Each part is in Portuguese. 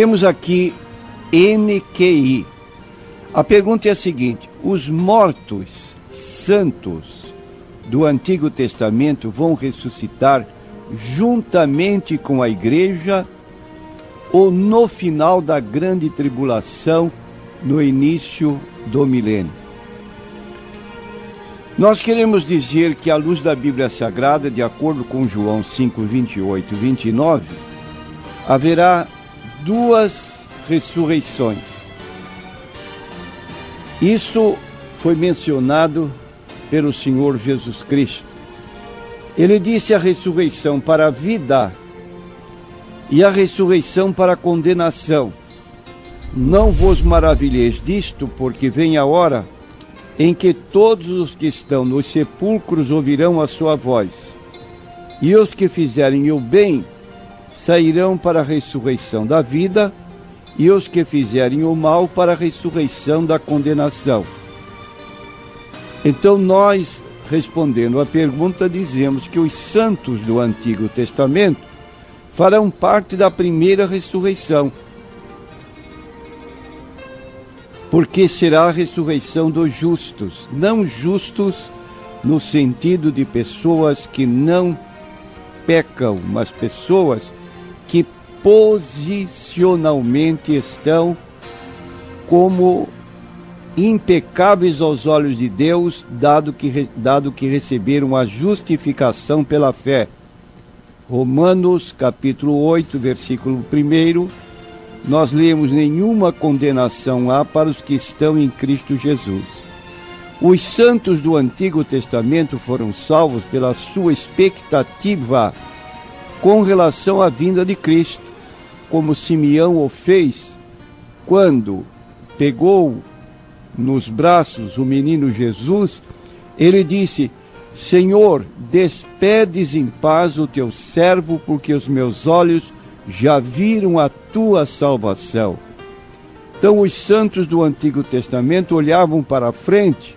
Temos aqui NQI. A pergunta é a seguinte: os mortos santos do Antigo Testamento vão ressuscitar juntamente com a igreja ou no final da grande tribulação, no início do milênio? Nós queremos dizer que, à luz da Bíblia Sagrada, de acordo com João 5, 28 e 29, haverá duas ressurreições. Isso foi mencionado pelo Senhor Jesus Cristo. Ele disse a ressurreição para a vida e a ressurreição para a condenação. Não vos maravilheis disto, porque vem a hora em que todos os que estão nos sepulcros ouvirão a sua voz, e os que fizerem o bem sairão para a ressurreição da vida, e os que fizerem o mal para a ressurreição da condenação. Então nós, respondendo à pergunta, dizemos que os santos do Antigo Testamento farão parte da primeira ressurreição, porque será a ressurreição dos justos, não justos no sentido de pessoas que não pecam, mas pessoas que posicionalmente estão como impecáveis aos olhos de Deus, dado que receberam a justificação pela fé. Romanos capítulo 8, versículo 1, nós lemos: nenhuma condenação há para os que estão em Cristo Jesus. Os santos do Antigo Testamento foram salvos pela sua expectativa com relação à vinda de Cristo, como Simeão o fez quando pegou nos braços o menino Jesus. Ele disse: Senhor, despedes em paz o teu servo, porque os meus olhos já viram a tua salvação. Então os santos do Antigo Testamento olhavam para a frente,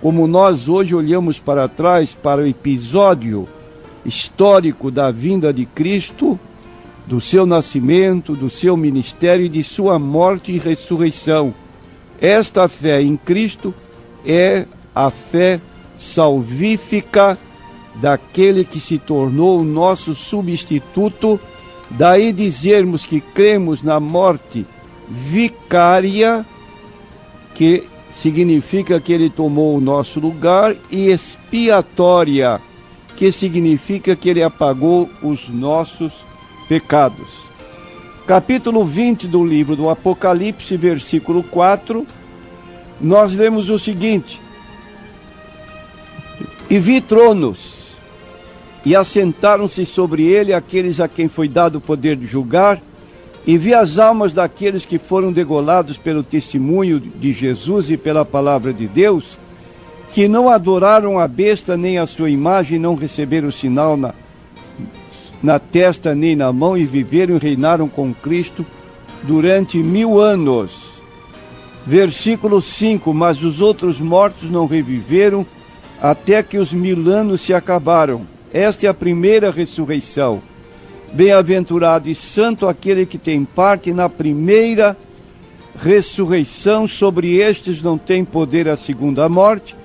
como nós hoje olhamos para trás, para o episódio histórico da vinda de Cristo, do seu nascimento, do seu ministério e de sua morte e ressurreição. Esta fé em Cristo é a fé salvífica daquele que se tornou o nosso substituto. Daí dizermos que cremos na morte vicária, que significa que ele tomou o nosso lugar, e expiatória, que significa que ele apagou os nossos pecados. Capítulo 20 do livro do Apocalipse, versículo 4, nós lemos o seguinte: e vi tronos, e assentaram-se sobre ele aqueles a quem foi dado o poder de julgar, e vi as almas daqueles que foram degolados pelo testemunho de Jesus e pela palavra de Deus, que não adoraram a besta nem a sua imagem, não receberam o sinal na testa nem na mão, e viveram e reinaram com Cristo durante 1000 anos. Versículo 5, mas os outros mortos não reviveram, até que os 1000 anos se acabaram. Esta é a primeira ressurreição. Bem-aventurado e santo aquele que tem parte na primeira ressurreição. Sobre estes não tem poder a segunda morte,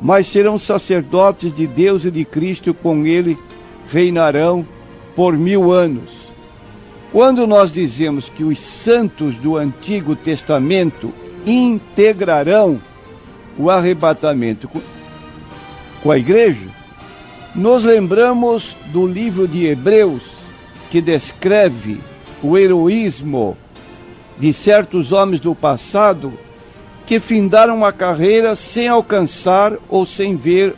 mas serão sacerdotes de Deus e de Cristo, com ele reinarão por 1000 anos. Quando nós dizemos que os santos do Antigo Testamento integrarão o arrebatamento com a igreja, nos lembramos do livro de Hebreus, que descreve o heroísmo de certos homens do passado que findaram a carreira sem alcançar ou sem ver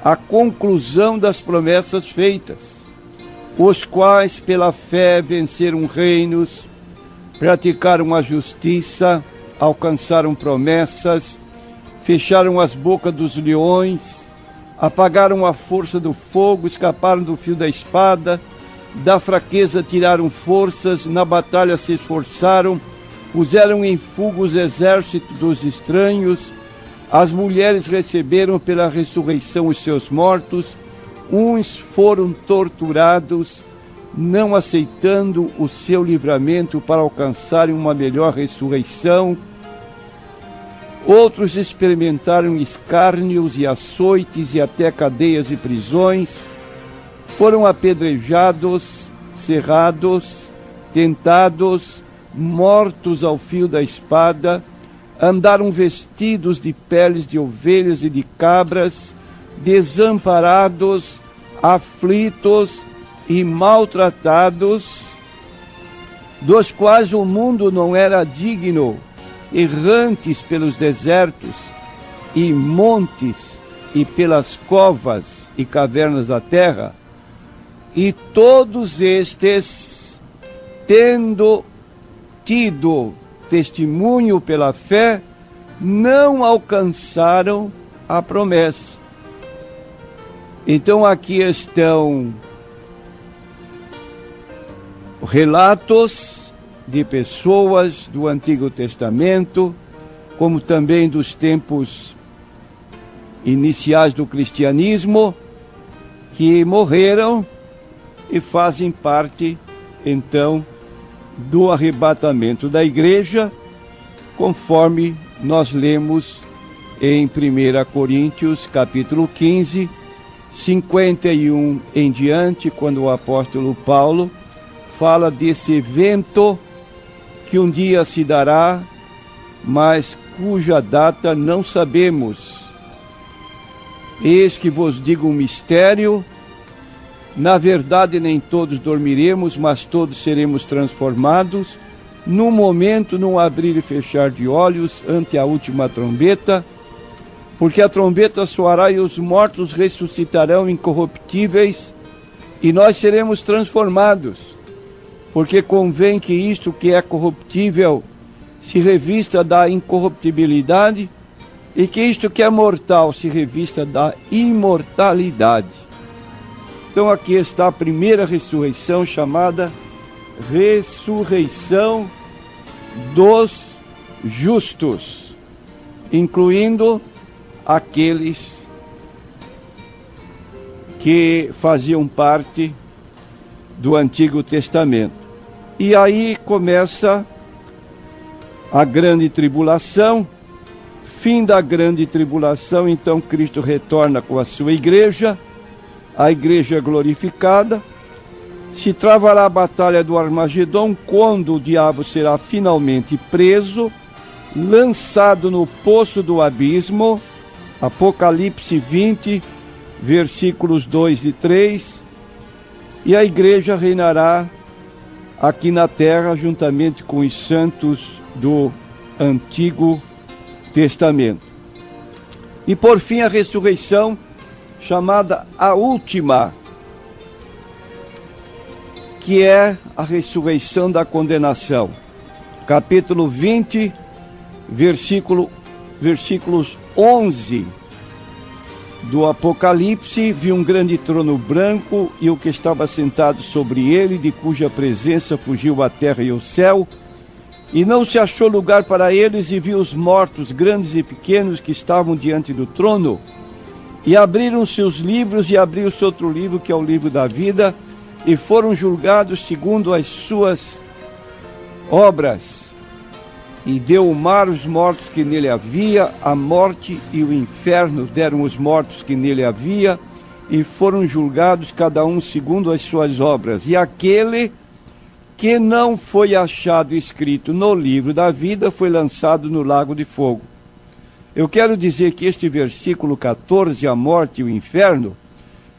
a conclusão das promessas feitas, os quais pela fé venceram reinos, praticaram a justiça, alcançaram promessas, fecharam as bocas dos leões, apagaram a força do fogo, escaparam do fio da espada, da fraqueza tiraram forças, na batalha se esforçaram, puseram em fuga os exércitos dos estranhos, as mulheres receberam pela ressurreição os seus mortos, uns foram torturados, não aceitando o seu livramento para alcançarem uma melhor ressurreição. Outros experimentaram escárnios e açoites e até cadeias e prisões. Foram apedrejados, cerrados, tentados, mortos ao fio da espada. Andaram vestidos de peles de ovelhas e de cabras, desamparados, aflitos e maltratados, dos quais o mundo não era digno, errantes pelos desertos e montes e pelas covas e cavernas da terra. E todos estes, tendo tido testemunho pela fé, não alcançaram a promessa. Então aqui estão relatos de pessoas do Antigo Testamento, como também dos tempos iniciais do cristianismo, que morreram e fazem parte, então, do arrebatamento da igreja, conforme nós lemos em 1 Coríntios, capítulo 15, 51 em diante, quando o apóstolo Paulo fala desse evento que um dia se dará, mas cuja data não sabemos. Eis que vos digo um mistério: na verdade nem todos dormiremos, mas todos seremos transformados, num momento, num abrir e fechar de olhos, ante a última trombeta, porque a trombeta soará e os mortos ressuscitarão incorruptíveis, e nós seremos transformados. Porque convém que isto que é corruptível se revista da incorruptibilidade, e que isto que é mortal se revista da imortalidade. Então aqui está a primeira ressurreição, chamada ressurreição dos justos, incluindo aqueles que faziam parte do Antigo Testamento. E aí começa a grande tribulação. Fim da grande tribulação, então Cristo retorna com a sua igreja, a igreja glorificada. Se travará a batalha do Armagedom, quando o diabo será finalmente preso, lançado no poço do abismo. Apocalipse 20, versículos 2 e 3. E a igreja reinará aqui na terra, juntamente com os santos do Antigo Testamento. E por fim a ressurreição, chamada a última, que é a ressurreição da condenação. Capítulo 20, versículos 11 do Apocalipse. Vi um grande trono branco e o que estava sentado sobre ele, de cuja presença fugiu a terra e o céu, e não se achou lugar para eles, e vi os mortos, grandes e pequenos, que estavam diante do trono, e abriram-se os livros, e abriu-se outro livro, que é o livro da vida, e foram julgados segundo as suas obras. E deu o mar os mortos que nele havia, a morte e o inferno deram os mortos que nele havia, e foram julgados cada um segundo as suas obras. E aquele que não foi achado escrito no livro da vida foi lançado no lago de fogo. Eu quero dizer que este versículo 14, a morte e o inferno,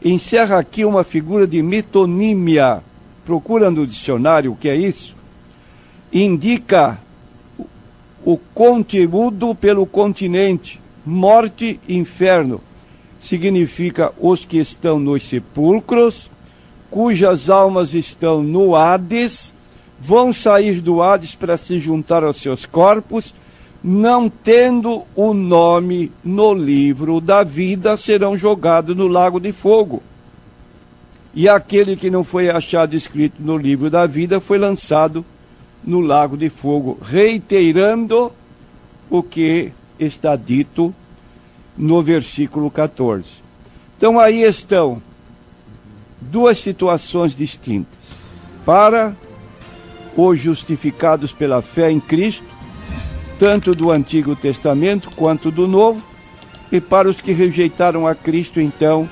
encerra aqui uma figura de metonímia. Procura no dicionário o que é isso. Indica o conteúdo pelo continente. Morte e inferno significa os que estão nos sepulcros, cujas almas estão no Hades, vão sair do Hades para se juntar aos seus corpos, não tendo o nome no livro da vida, serão jogados no lago de fogo. E aquele que não foi achado escrito no livro da vida foi lançado no lago de fogo, reiterando o que está dito no versículo 14. Então aí estão duas situações distintas. para os justificados pela fé em Cristo, tanto do Antigo Testamento quanto do Novo, e para os que rejeitaram a Cristo, então,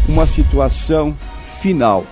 uma situação final.